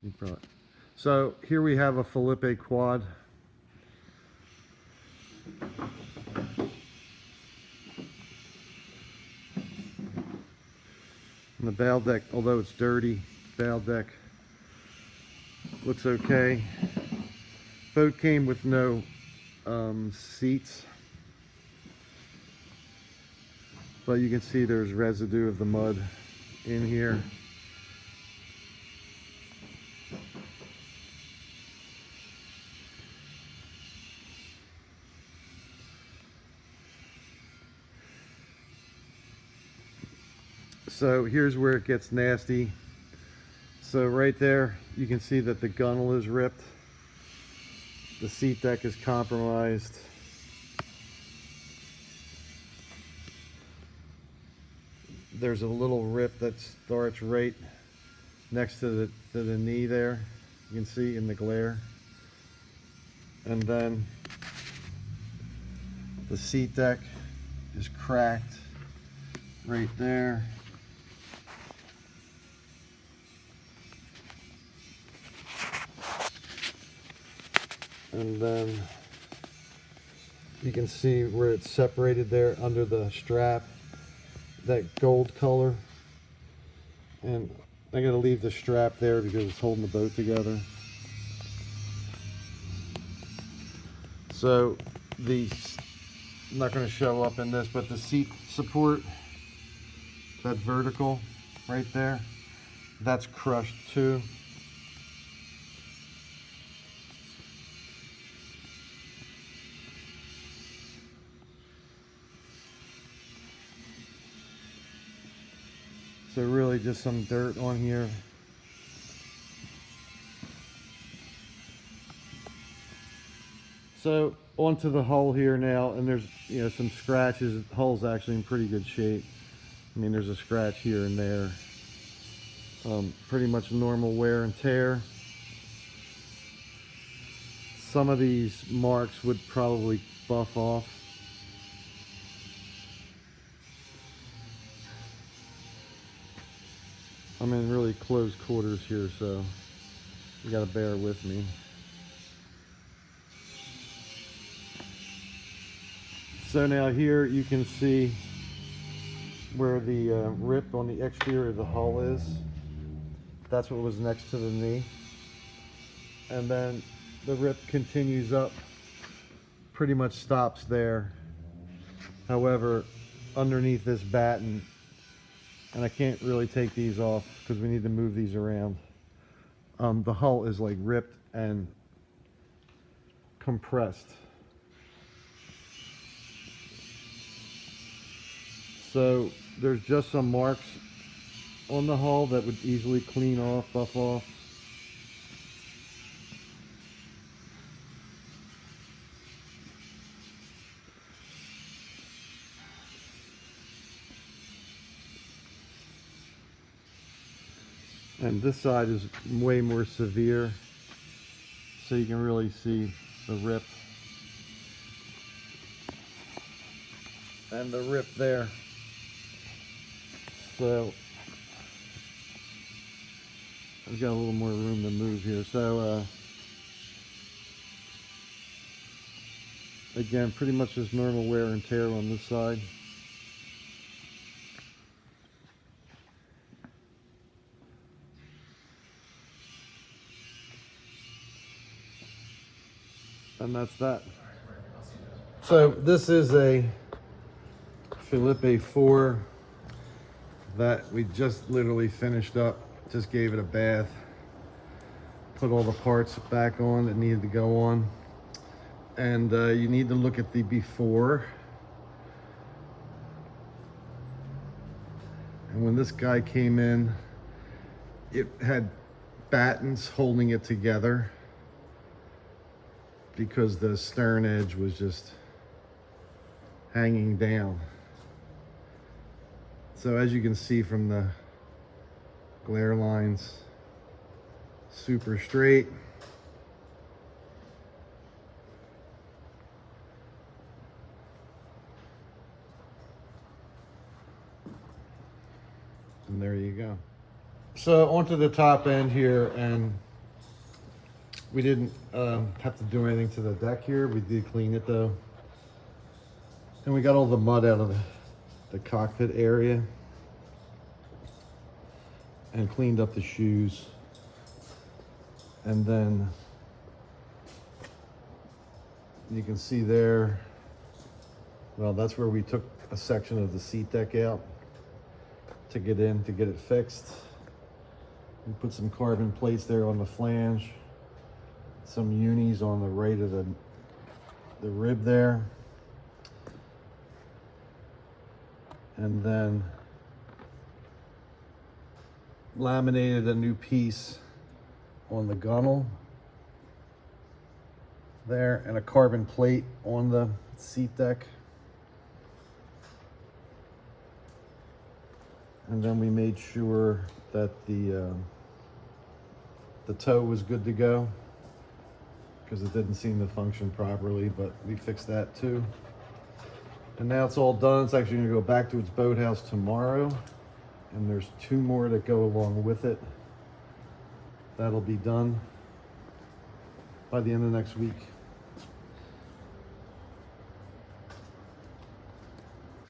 You probably. So here we have a Filippi quad. And the bow deck, although it's dirty, bow deck looks okay. Boat came with no seats, but you can see there's residue of the mud in here. So here's where it gets nasty. So right there, you can see that the gunnel is ripped. The seat deck is compromised. There's a little rip that starts right next to the knee there. You can see in the glare. And then the seat deck is cracked right there. And then you can see where it's separated there under the strap, that gold color. And I gotta leave the strap there because it's holding the boat together. So I'm not gonna show up in this, but the seat support, that vertical right there, that's crushed too. So really just some dirt on here. So onto the hull here now, and there's some scratches. The hull's actually in pretty good shape. I mean, there's a scratch here and there. Pretty much normal wear and tear. Some of these marks would probably buff off. I'm in really close quarters here, so you gotta bear with me. So now here you can see where the rip on the exterior of the hull is. That's what was next to the knee. And then the rip continues up, pretty much stops there. However, underneath this batten, and I can't really take these off because we need to move these around. The hull is like ripped and compressed. So there's just some marks on the hull that would easily clean off, buff off. And this side is way more severe, so you can really see the rip. And the rip there. So I've got a little more room to move here. So again, pretty much just normal wear and tear on this side. And that's that. So this is a Filippi 4 that we just literally finished up. Just gave it a bath. Put all the parts back on that needed to go on. And you need to look at the before. And when this guy came in, it had battens holding it together because the stern edge was just hanging down. So as you can see from the glare lines, super straight. And there you go. So onto the top end here, and We didn't have to do anything to the deck here. We did clean it though. And we got all the mud out of the cockpit area and cleaned up the shoes. And then you can see there, well, that's where we took a section of the seat deck out to get it fixed. We put some carbon plates there on the flange, some unis on the right of the rib there, and then laminated a new piece on the gunnel there, and a carbon plate on the seat deck. And then we made sure that the toe was good to go, because it didn't seem to function properly, but we fixed that too. And now it's all done. It's actually gonna go back to its boathouse tomorrow, and there's 2 more that go along with it. That'll be done by the end of next week.